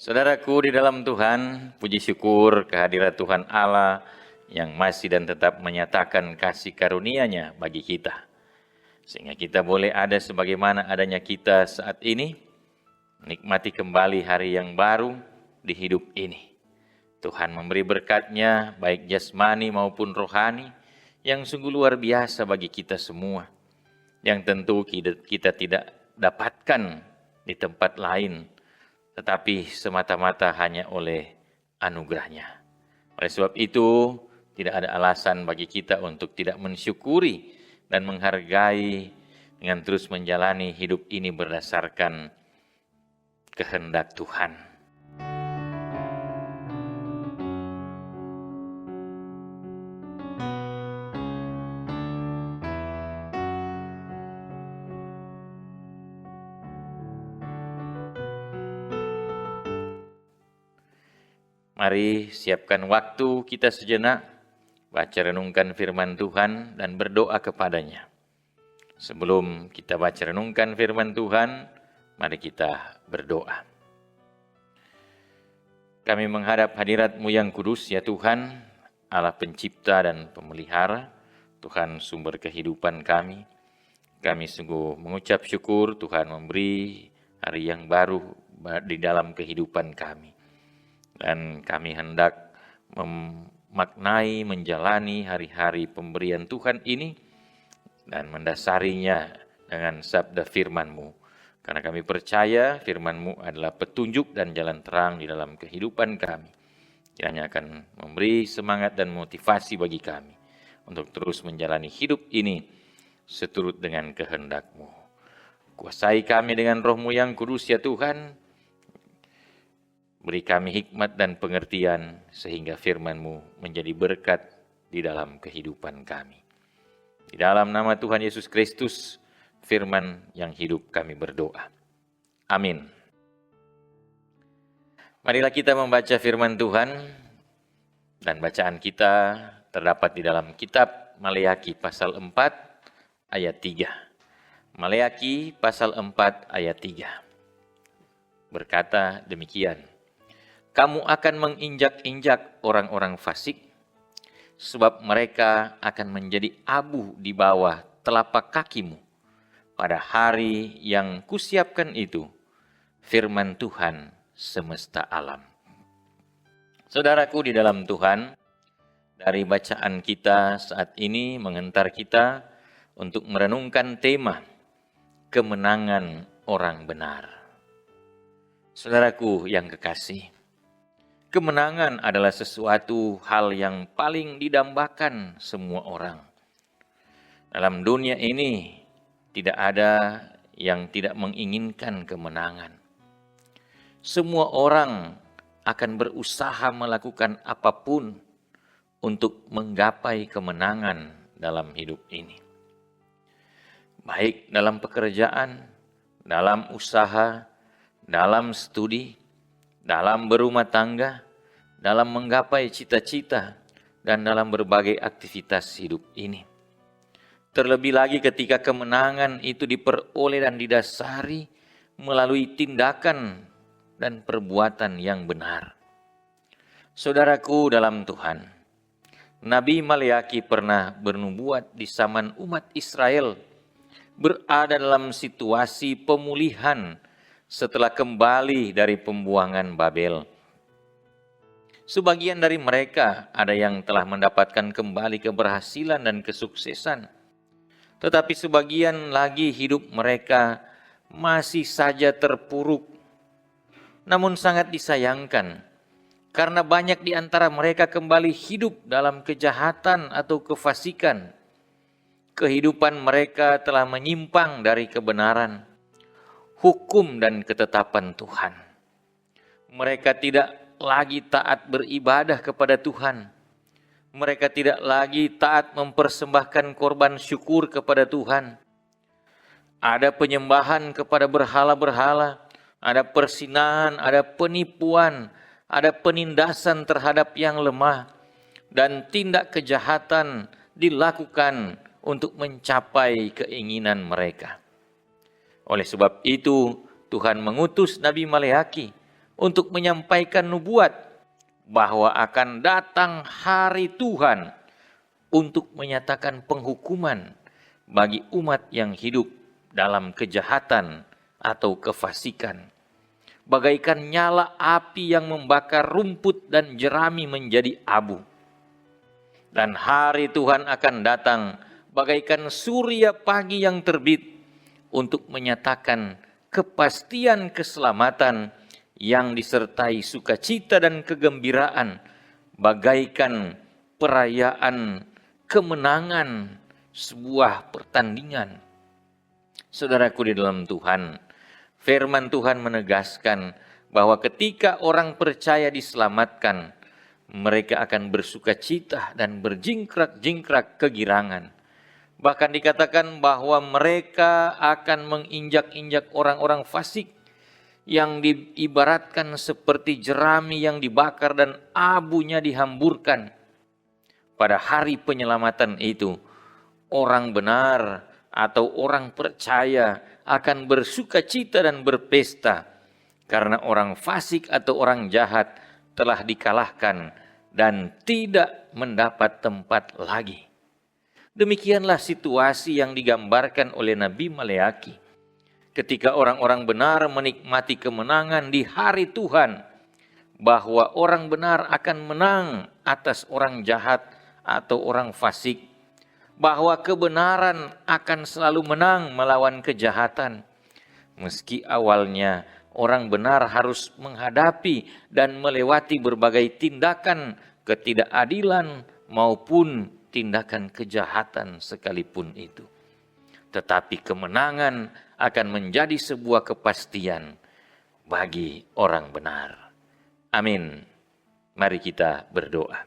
Saudaraku di dalam Tuhan, puji syukur kehadirat Tuhan Allah yang masih dan tetap menyatakan kasih karunia-Nya bagi kita. Sehingga kita boleh ada sebagaimana adanya kita saat ini, menikmati kembali hari yang baru di hidup ini. Tuhan memberi berkat-Nya baik jasmani maupun rohani yang sungguh luar biasa bagi kita semua. Yang tentu kita tidak dapatkan di tempat lain, tetapi semata-mata hanya oleh anugerah-Nya. Oleh sebab itu, tidak ada alasan bagi kita untuk tidak mensyukuri dan menghargai dengan terus menjalani hidup ini berdasarkan kehendak Tuhan. Mari siapkan waktu kita sejenak, baca renungkan firman Tuhan dan berdoa kepadanya. Sebelum kita baca renungkan firman Tuhan, mari kita berdoa. Kami menghadap hadirat-Mu yang kudus, ya Tuhan, Allah pencipta dan pemelihara, Tuhan sumber kehidupan kami. Kami sungguh mengucap syukur Tuhan memberi hari yang baru di dalam kehidupan kami. Dan kami hendak memaknai, menjalani hari-hari pemberian Tuhan ini dan mendasarinya dengan sabda firman-Mu. Karena kami percaya firman-Mu adalah petunjuk dan jalan terang di dalam kehidupan kami. Kiranya akan memberi semangat dan motivasi bagi kami untuk terus menjalani hidup ini seturut dengan kehendak-Mu. Kuasai kami dengan Roh-Mu yang kudus, ya Tuhan. Beri kami hikmat dan pengertian sehingga firman-Mu menjadi berkat di dalam kehidupan kami. Di dalam nama Tuhan Yesus Kristus, firman yang hidup kami berdoa. Amin. Marilah kita membaca firman Tuhan, dan bacaan kita terdapat di dalam kitab Maleakhi pasal 4 ayat 3. Maleakhi pasal 4 ayat 3. Berkata demikian. Kamu akan menginjak-injak orang-orang fasik, sebab mereka akan menjadi abu di bawah telapak kakimu pada hari yang kusiapkan itu, firman Tuhan semesta alam. Saudaraku di dalam Tuhan, dari bacaan kita saat ini menghantar kita untuk merenungkan tema kemenangan orang benar. Saudaraku yang kekasih, kemenangan adalah sesuatu hal yang paling didambakan semua orang. Dalam dunia ini tidak ada yang tidak menginginkan kemenangan. Semua orang akan berusaha melakukan apapun untuk menggapai kemenangan dalam hidup ini. Baik dalam pekerjaan, dalam usaha, dalam studi, dalam berumah tangga, dalam menggapai cita-cita, dan dalam berbagai aktivitas hidup ini. Terlebih lagi ketika kemenangan itu diperoleh dan didasari melalui tindakan dan perbuatan yang benar. Saudaraku dalam Tuhan, Nabi Maleakhi pernah bernubuat di zaman umat Israel berada dalam situasi pemulihan setelah kembali dari pembuangan Babel. Sebagian dari mereka ada yang telah mendapatkan kembali keberhasilan dan kesuksesan. Tetapi sebagian lagi hidup mereka masih saja terpuruk. Namun sangat disayangkan, karena banyak di antara mereka kembali hidup dalam kejahatan atau kefasikan. Kehidupan mereka telah menyimpang dari kebenaran, hukum dan ketetapan Tuhan. Mereka tidak lagi taat beribadah kepada Tuhan. Mereka tidak lagi taat mempersembahkan korban syukur kepada Tuhan. Ada penyembahan kepada berhala-berhala, ada persinahan, ada penipuan, ada penindasan terhadap yang lemah, dan tindak kejahatan dilakukan untuk mencapai keinginan mereka. Oleh sebab itu, Tuhan mengutus Nabi Maleakhi untuk menyampaikan nubuat bahwa akan datang hari Tuhan untuk menyatakan penghukuman bagi umat yang hidup dalam kejahatan atau kefasikan. Bagaikan nyala api yang membakar rumput dan jerami menjadi abu. Dan hari Tuhan akan datang bagaikan surya pagi yang terbit untuk menyatakan kepastian keselamatan yang disertai sukacita dan kegembiraan, bagaikan perayaan kemenangan sebuah pertandingan. Saudaraku di dalam Tuhan, firman Tuhan menegaskan bahwa ketika orang percaya diselamatkan, mereka akan bersukacita dan berjingkrak-jingkrak kegirangan. Bahkan dikatakan bahwa mereka akan menginjak-injak orang-orang fasik yang diibaratkan seperti jerami yang dibakar dan abunya dihamburkan. Pada hari penyelamatan itu, orang benar atau orang percaya akan bersukacita dan berpesta karena orang fasik atau orang jahat telah dikalahkan dan tidak mendapat tempat lagi. Demikianlah situasi yang digambarkan oleh Nabi Maleaki. Ketika orang-orang benar menikmati kemenangan di hari Tuhan, bahwa orang benar akan menang atas orang jahat atau orang fasik, bahwa kebenaran akan selalu menang melawan kejahatan. Meski awalnya orang benar harus menghadapi dan melewati berbagai tindakan ketidakadilan maupun tindakan kejahatan sekalipun itu. Tetapi kemenangan akan menjadi sebuah kepastian bagi orang benar. Amin. Mari kita berdoa.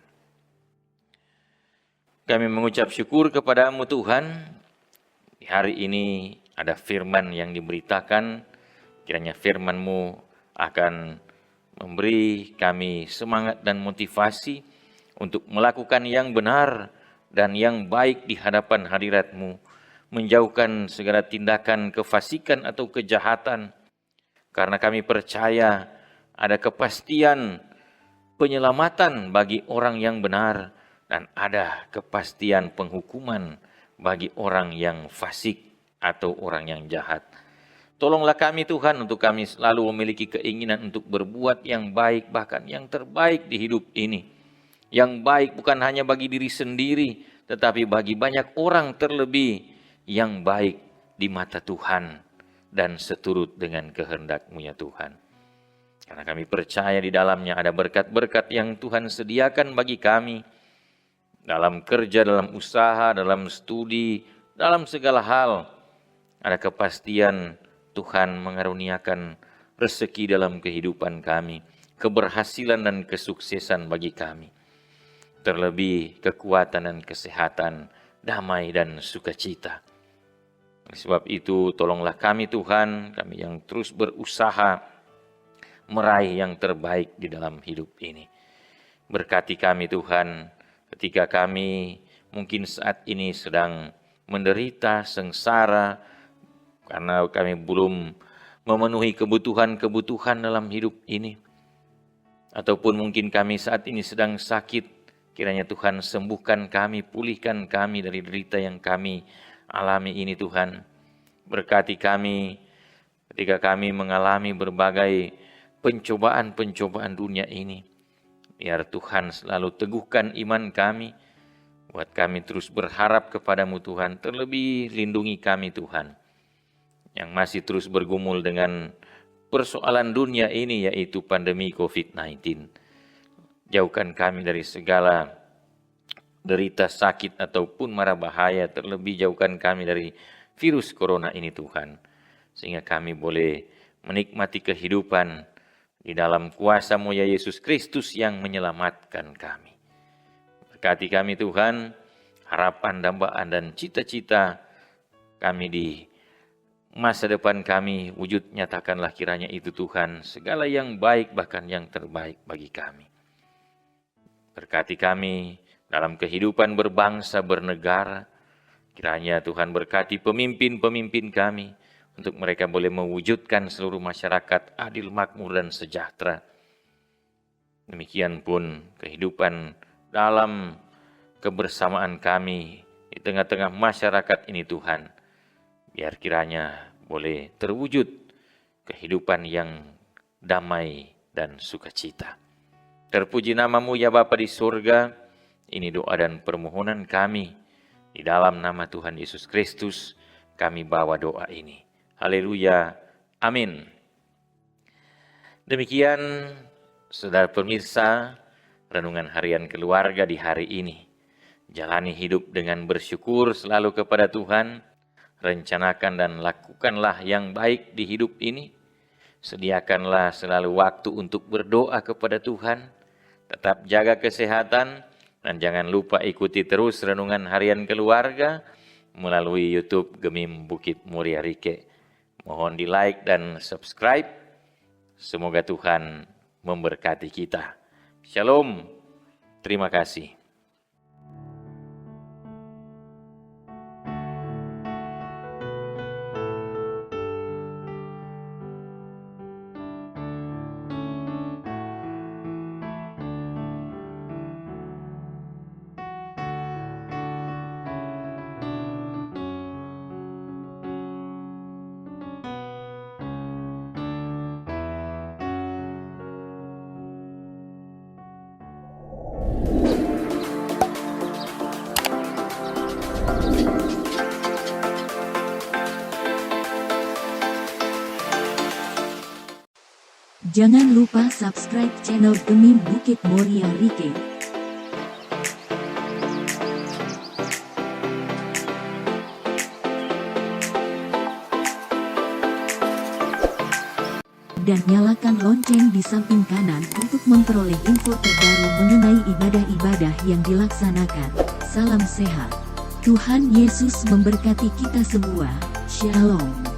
Kami mengucap syukur kepada-Mu Tuhan. Di hari ini ada firman yang diberitakan. Kiranya firman-Mu akan memberi kami semangat dan motivasi untuk melakukan yang benar dan yang baik di hadapan hadirat-Mu, menjauhkan segala tindakan kefasikan atau kejahatan, karena kami percaya ada kepastian penyelamatan bagi orang yang benar dan ada kepastian penghukuman bagi orang yang fasik atau orang yang jahat. Tolonglah kami Tuhan untuk kami selalu memiliki keinginan untuk berbuat yang baik, bahkan yang terbaik di hidup ini. Yang baik bukan hanya bagi diri sendiri, tetapi bagi banyak orang, terlebih yang baik di mata Tuhan dan seturut dengan kehendak-Mu ya Tuhan. Karena kami percaya di dalamnya ada berkat-berkat yang Tuhan sediakan bagi kami, dalam kerja, dalam usaha, dalam studi, dalam segala hal. Ada kepastian Tuhan mengaruniakan rezeki dalam kehidupan kami, keberhasilan dan kesuksesan bagi kami. Terlebih kekuatan dan kesehatan, damai dan sukacita. Sebab itu tolonglah kami Tuhan, kami yang terus berusaha meraih yang terbaik di dalam hidup ini. Berkati kami Tuhan, ketika kami mungkin saat ini sedang menderita, sengsara, karena kami belum memenuhi kebutuhan-kebutuhan dalam hidup ini. Ataupun mungkin kami saat ini sedang sakit, kiranya Tuhan sembuhkan kami, pulihkan kami dari derita yang kami alami ini Tuhan. Berkati kami ketika kami mengalami berbagai pencobaan-pencobaan dunia ini. Biar Tuhan selalu teguhkan iman kami, buat kami terus berharap kepada-Mu Tuhan. Terlebih lindungi kami Tuhan, yang masih terus bergumul dengan persoalan dunia ini, yaitu pandemi COVID-19. Jauhkan kami dari segala derita, sakit ataupun mara bahaya. Terlebih jauhkan kami dari virus corona ini Tuhan. Sehingga kami boleh menikmati kehidupan di dalam kuasa-Mu ya Yesus Kristus yang menyelamatkan kami. Berkati kami Tuhan, harapan, dambaan dan cita-cita kami di masa depan kami, wujud nyatakanlah kiranya itu Tuhan, segala yang baik bahkan yang terbaik bagi kami. Berkati kami dalam kehidupan berbangsa, bernegara. Kiranya Tuhan berkati pemimpin-pemimpin kami untuk mereka boleh mewujudkan seluruh masyarakat adil, makmur, dan sejahtera. Demikian pun kehidupan dalam kebersamaan kami di tengah-tengah masyarakat ini Tuhan, biar kiranya boleh terwujud kehidupan yang damai dan sukacita. Terpuji nama-Mu ya Bapa di surga. Ini doa dan permohonan kami. Di dalam nama Tuhan Yesus Kristus kami bawa doa ini. Haleluya. Amin. Demikian saudara pemirsa, renungan harian keluarga di hari ini. Jalani hidup dengan bersyukur selalu kepada Tuhan. Rencanakan dan lakukanlah yang baik di hidup ini. Sediakanlah selalu waktu untuk berdoa kepada Tuhan. Tetap jaga kesehatan dan jangan lupa ikuti terus renungan harian keluarga melalui YouTube Gemim Bukit Muria Rike. Mohon di like dan subscribe. Semoga Tuhan memberkati kita. Shalom. Terima kasih. Jangan lupa subscribe channel Gemim Bukit Muria Rike. Dan nyalakan lonceng di samping kanan untuk memperoleh info terbaru mengenai ibadah-ibadah yang dilaksanakan. Salam sehat. Tuhan Yesus memberkati kita semua. Shalom.